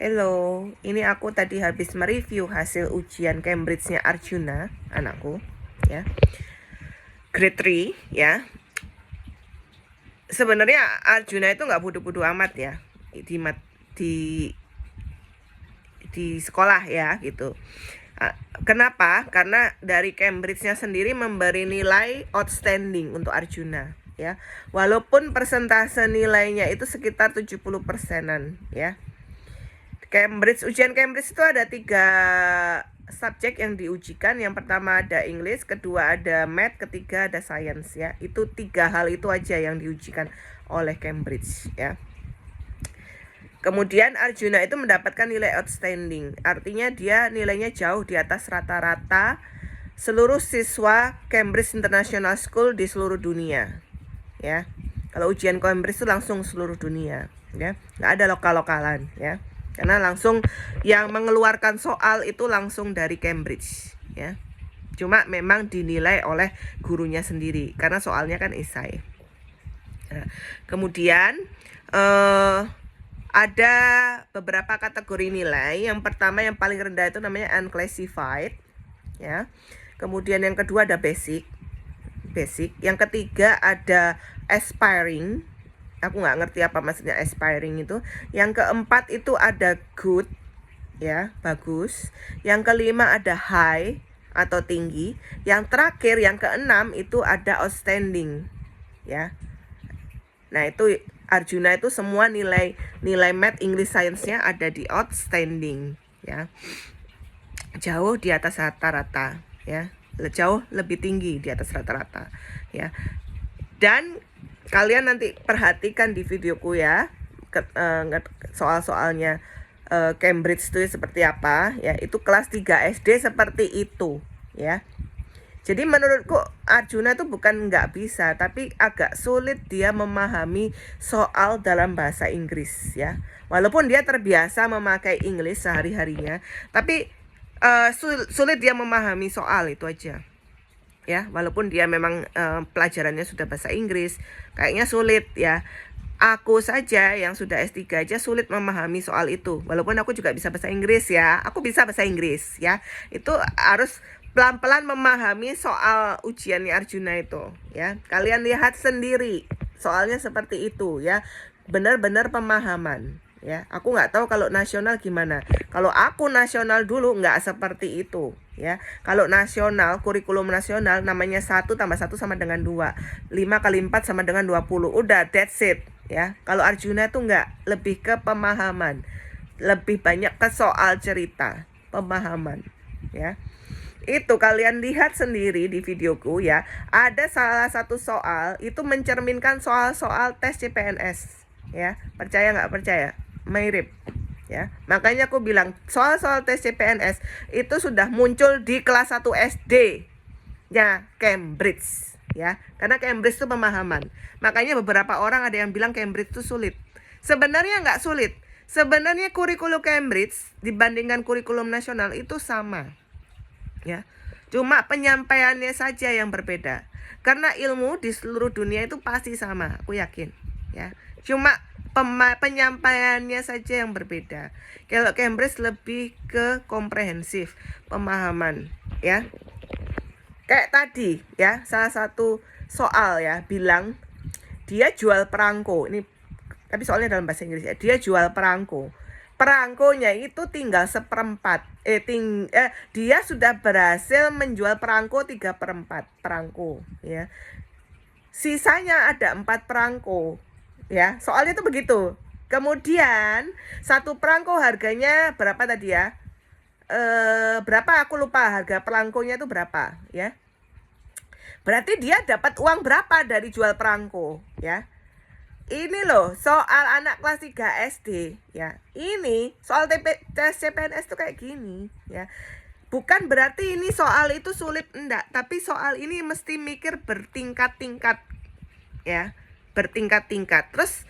Hello, ini aku tadi habis mereview hasil ujian Cambridge-nya Arjuna, anakku, ya. Grade 3, ya. Sebenarnya Arjuna itu nggak bodoh-bodoh amat ya di di di sekolah ya gitu. Kenapa? Karena dari Cambridge-nya sendiri memberi nilai outstanding untuk Arjuna, ya. Walaupun persentase nilainya itu sekitar 70%-an, ya. Ujian Cambridge itu ada 3 subjek yang diujikan. Yang pertama ada English, kedua ada Math, ketiga ada Science, ya. Itu 3 hal itu aja yang diujikan oleh Cambridge, ya. Kemudian Arjuna itu mendapatkan nilai outstanding, artinya dia nilainya jauh di atas rata-rata seluruh siswa Cambridge International School di seluruh dunia, ya. Kalau ujian Cambridge itu langsung seluruh dunia, ya, nggak ada lokal-lokalan, ya. Karena langsung yang mengeluarkan soal itu langsung dari Cambridge, ya. Cuma memang dinilai oleh gurunya sendiri karena soalnya kan esai. Nah, kemudian ada beberapa kategori nilai. Yang pertama yang paling rendah itu namanya unclassified, ya. Kemudian yang kedua ada basic. Yang ketiga ada aspiring. Aku nggak ngerti apa maksudnya aspiring itu. Yang keempat itu ada good, ya, bagus. Yang kelima ada high atau tinggi. Yang terakhir yang keenam itu ada outstanding, ya. Nah, itu Arjuna itu semua nilai Math, English, Science-nya ada di outstanding, ya. Jauh di atas rata-rata, ya. Jauh lebih tinggi di atas rata-rata, ya. Dan kalian nanti perhatikan di videoku ya, soal-soalnya Cambridge itu seperti apa, ya. Itu kelas 3 SD seperti itu, ya. Jadi menurutku Arjuna itu bukan nggak bisa, tapi agak sulit dia memahami soal dalam bahasa Inggris, ya. Walaupun dia terbiasa memakai English sehari-harinya, tapi sulit dia memahami soal itu aja, ya. Walaupun dia memang pelajarannya sudah bahasa Inggris, kayaknya sulit, ya. Aku saja yang sudah S3 aja sulit memahami soal itu. Walaupun aku juga bisa bahasa Inggris, ya. Aku bisa bahasa Inggris, ya. Itu harus pelan-pelan memahami soal ujiannya Arjuna itu, ya. Kalian lihat sendiri soalnya seperti itu, ya. Benar-benar pemahaman, ya. Aku nggak tahu kalau nasional gimana. Kalau aku nasional dulu nggak seperti itu, ya. Kalau nasional, kurikulum nasional namanya 1 tambah 1 sama dengan 2, 5 kali 4 sama dengan 20. Udah, that's it, ya. Kalau Arjuna tuh nggak, lebih ke pemahaman, lebih banyak ke soal cerita, pemahaman, ya. Itu kalian lihat sendiri di videoku, ya. Ada salah satu soal itu mencerminkan soal-soal tes CPNS, ya. Percaya nggak percaya? Mirip, ya. Makanya aku bilang soal-soal tes CPNS itu sudah muncul di kelas 1 SD ya Cambridge, ya. Karena Cambridge itu pemahaman. Makanya beberapa orang ada yang bilang Cambridge itu sulit. Sebenarnya nggak sulit. Sebenarnya kurikulum Cambridge dibandingkan kurikulum nasional itu sama, ya. Cuma penyampaiannya saja yang berbeda. Karena ilmu di seluruh dunia itu pasti sama, aku yakin, ya. Cuma penyampaiannya saja yang berbeda. Kalau Cambridge lebih ke komprehensif, pemahaman, ya. Kayak tadi, ya, salah satu soal, ya, bilang dia jual perangko. Ini tapi soalnya dalam bahasa Inggris, ya. Dia jual perangko. Perangkonya itu tinggal 1/4. Dia sudah berhasil menjual perangko 3/4 perangko, ya. Sisanya ada 4 perangko, ya. Soalnya itu begitu. Kemudian satu perangko harganya berapa tadi, ya? Berapa aku lupa, harga perangkonya itu berapa, ya. Berarti dia dapat uang berapa dari jual perangko, ya. Ini loh soal anak kelas 3 SD, ya. Ini soal tes CPNS tuh kayak gini, ya. Bukan berarti ini soal itu sulit, enggak, tapi soal ini mesti mikir bertingkat-tingkat, ya. Bertingkat-tingkat. Terus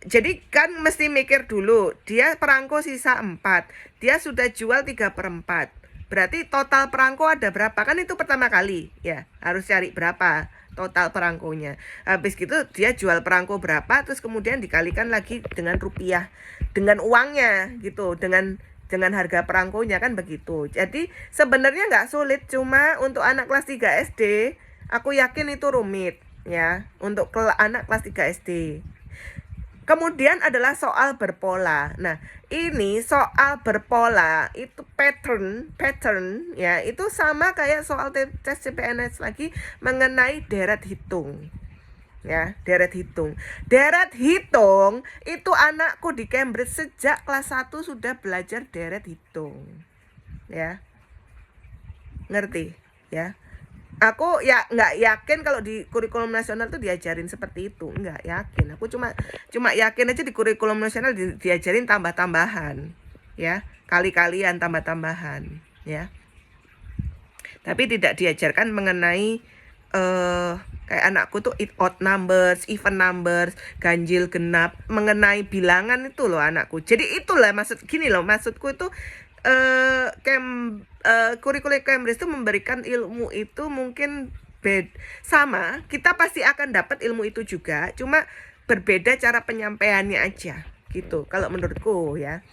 jadi kan mesti mikir dulu, dia perangko sisa 4, dia sudah jual 3/4. Berarti total perangko ada berapa? Kan itu pertama kali ya, harus cari berapa total perangkonya. Habis gitu dia jual perangko berapa, terus kemudian dikalikan lagi dengan rupiah, dengan uangnya gitu, dengan harga perangkonya, kan begitu. Jadi sebenarnya nggak sulit, cuma untuk anak kelas 3 SD aku yakin itu rumit ya, untuk anak kelas 3 SD. Kemudian adalah soal berpola. Nah, ini soal berpola itu pattern ya, itu sama kayak soal tes CPNS lagi mengenai deret hitung. Ya, deret hitung. Deret hitung itu anakku di Cambridge sejak kelas 1 sudah belajar deret hitung. Ya. Ngerti, ya. Aku ya nggak yakin kalau di kurikulum nasional tuh diajarin seperti itu, nggak yakin. Aku cuma yakin aja di kurikulum nasional diajarin tambah-tambahan, ya, kali-kalian tambah-tambahan, ya. Tapi tidak diajarkan mengenai kayak anakku tuh odd numbers, even numbers, ganjil genap, mengenai bilangan itu loh anakku. Jadi itulah maksudku itu kurikulum Cambridge itu memberikan ilmu itu mungkin sama, kita pasti akan dapat ilmu itu juga, cuma berbeda cara penyampaiannya aja gitu. Kalau menurutku ya,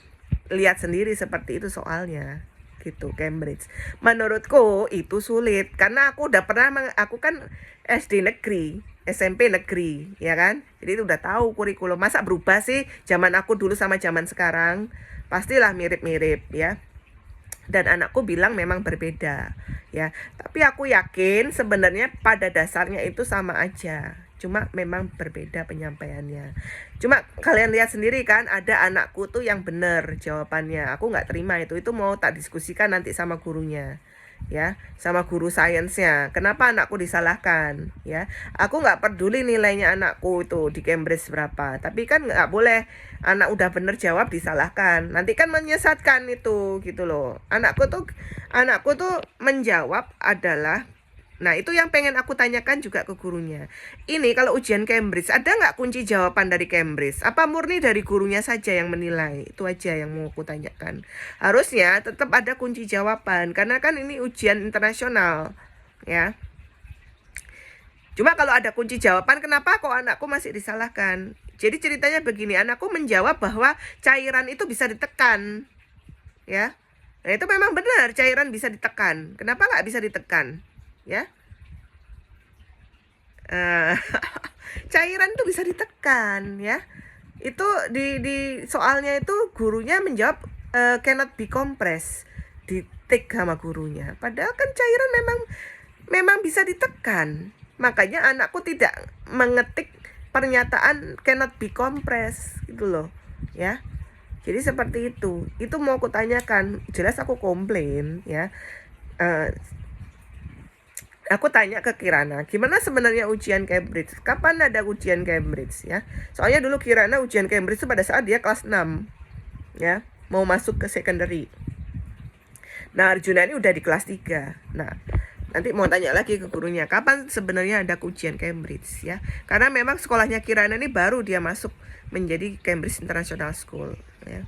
lihat sendiri seperti itu soalnya gitu. Cambridge menurutku itu sulit karena aku udah pernah, aku kan SD negeri, SMP negeri, ya kan, jadi itu udah tahu kurikulum. Masa berubah sih zaman aku dulu sama zaman sekarang? Pastilah mirip-mirip ya. Dan anakku bilang memang berbeda ya, tapi aku yakin sebenarnya pada dasarnya itu sama aja, cuma memang berbeda penyampaiannya. Cuma kalian lihat sendiri kan, ada anakku tuh yang benar jawabannya, aku nggak terima itu mau tak diskusikan nanti sama gurunya ya, sama guru sainsnya, kenapa anakku disalahkan ya. Aku nggak peduli nilainya anakku itu di Cambridge berapa, tapi kan nggak boleh anak udah bener jawab disalahkan, nanti kan menyesatkan itu gitu loh. Anakku tuh menjawab adalah, nah itu yang pengen aku tanyakan juga ke gurunya. Ini kalau ujian Cambridge ada nggak kunci jawaban dari Cambridge? Apa murni dari gurunya saja yang menilai? Itu aja yang mau aku tanyakan. Harusnya tetap ada kunci jawaban karena kan ini ujian internasional ya. Cuma kalau ada kunci jawaban, kenapa kok anakku masih disalahkan? Jadi ceritanya begini, anakku menjawab bahwa cairan itu bisa ditekan ya. Nah itu memang benar, cairan bisa ditekan. Kenapa nggak bisa ditekan? Ya, cairan itu bisa ditekan ya. Itu di soalnya itu gurunya menjawab cannot be compressed, ditik sama gurunya. Padahal kan cairan memang bisa ditekan. Makanya anakku tidak mengetik pernyataan cannot be compressed gitu loh ya. Jadi seperti itu. Itu mau aku tanyakan, jelas aku komplain ya. Aku tanya ke Kirana, gimana sebenarnya ujian Cambridge? Kapan ada ujian Cambridge ya? Soalnya dulu Kirana ujian Cambridge itu pada saat dia kelas 6 ya, mau masuk ke secondary. Nah, Arjuna ini udah di kelas 3. Nah, nanti mau tanya lagi ke gurunya, kapan sebenarnya ada ujian Cambridge ya? Karena memang sekolahnya Kirana ini baru dia masuk menjadi Cambridge International School ya.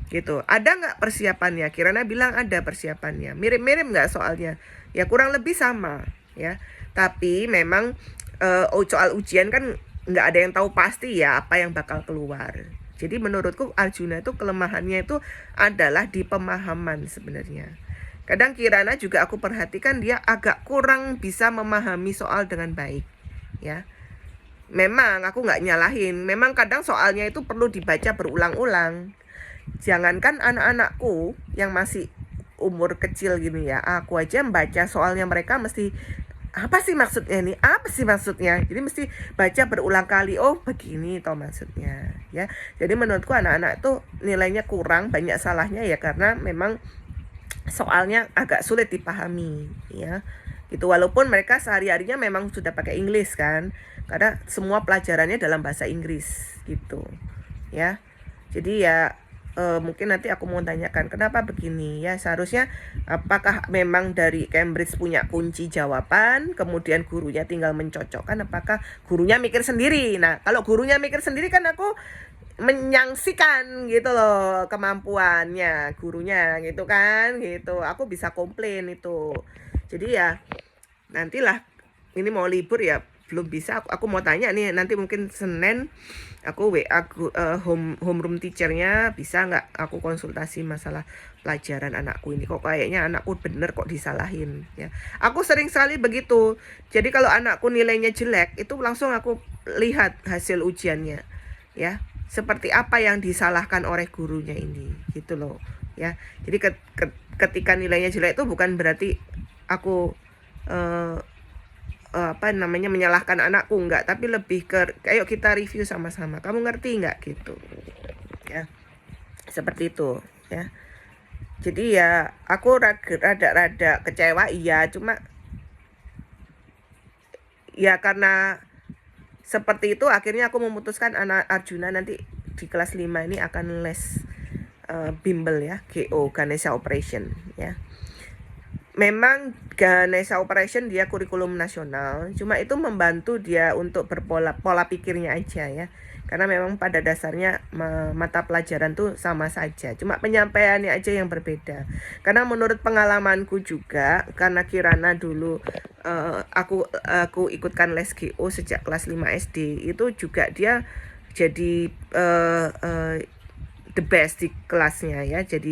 Gitu. Ada nggak persiapannya? Kirana bilang ada persiapannya. Mirip-mirip nggak soalnya? Ya kurang lebih sama ya. Tapi memang soal ujian kan nggak ada yang tahu pasti ya apa yang bakal keluar. Jadi menurutku Arjuna itu kelemahannya itu adalah di pemahaman sebenarnya. Kadang Kirana juga aku perhatikan dia agak kurang bisa memahami soal dengan baik ya. Memang aku nggak nyalahin, memang kadang soalnya itu perlu dibaca berulang-ulang. Jangankan anak-anakku yang masih umur kecil gini ya, aku aja membaca soalnya mereka mesti apa sih maksudnya nih, apa sih maksudnya, jadi mesti baca berulang kali, oh begini toh maksudnya ya. Jadi menurutku anak-anak tuh nilainya kurang, banyak salahnya ya karena memang soalnya agak sulit dipahami ya gitu. Walaupun mereka sehari-harinya memang sudah pakai Inggris kan, karena semua pelajarannya dalam bahasa Inggris gitu ya. Jadi ya mungkin nanti aku mau tanyakan kenapa begini ya. Seharusnya apakah memang dari Cambridge punya kunci jawaban, kemudian gurunya tinggal mencocokkan, apakah gurunya mikir sendiri. Nah kalau gurunya mikir sendiri kan aku menyangsikan gitu loh kemampuannya gurunya gitu kan gitu. Aku bisa komplain itu. Jadi ya nantilah, ini mau libur ya belum bisa. Aku mau tanya nih nanti mungkin Senin aku homeroom teachernya bisa nggak aku konsultasi masalah pelajaran anakku ini, kok kayaknya anakku bener kok disalahin ya. Aku sering sekali begitu. Jadi kalau anakku nilainya jelek itu langsung aku lihat hasil ujiannya ya, seperti apa yang disalahkan oleh gurunya ini gitu loh ya. Jadi ketika nilainya jelek itu bukan berarti aku eh, apa namanya menyalahkan anakku, enggak, tapi lebih ke ayo kita review sama-sama, kamu ngerti nggak gitu ya, seperti itu ya. Jadi ya aku rada kecewa iya, cuma ya karena seperti itu akhirnya aku memutuskan anak Arjuna nanti di kelas 5 ini akan les bimbel ya, GO, Ganesha Operation ya. Memang Ganesha Operation dia kurikulum nasional, cuma itu membantu dia untuk pola pikirnya aja ya. Karena memang pada dasarnya mata pelajaran tuh sama saja, cuma penyampaiannya aja yang berbeda. Karena menurut pengalamanku juga, karena Kirana dulu aku ikutkan les GO sejak kelas 5 SD, itu juga dia jadi the best di kelasnya ya. Jadi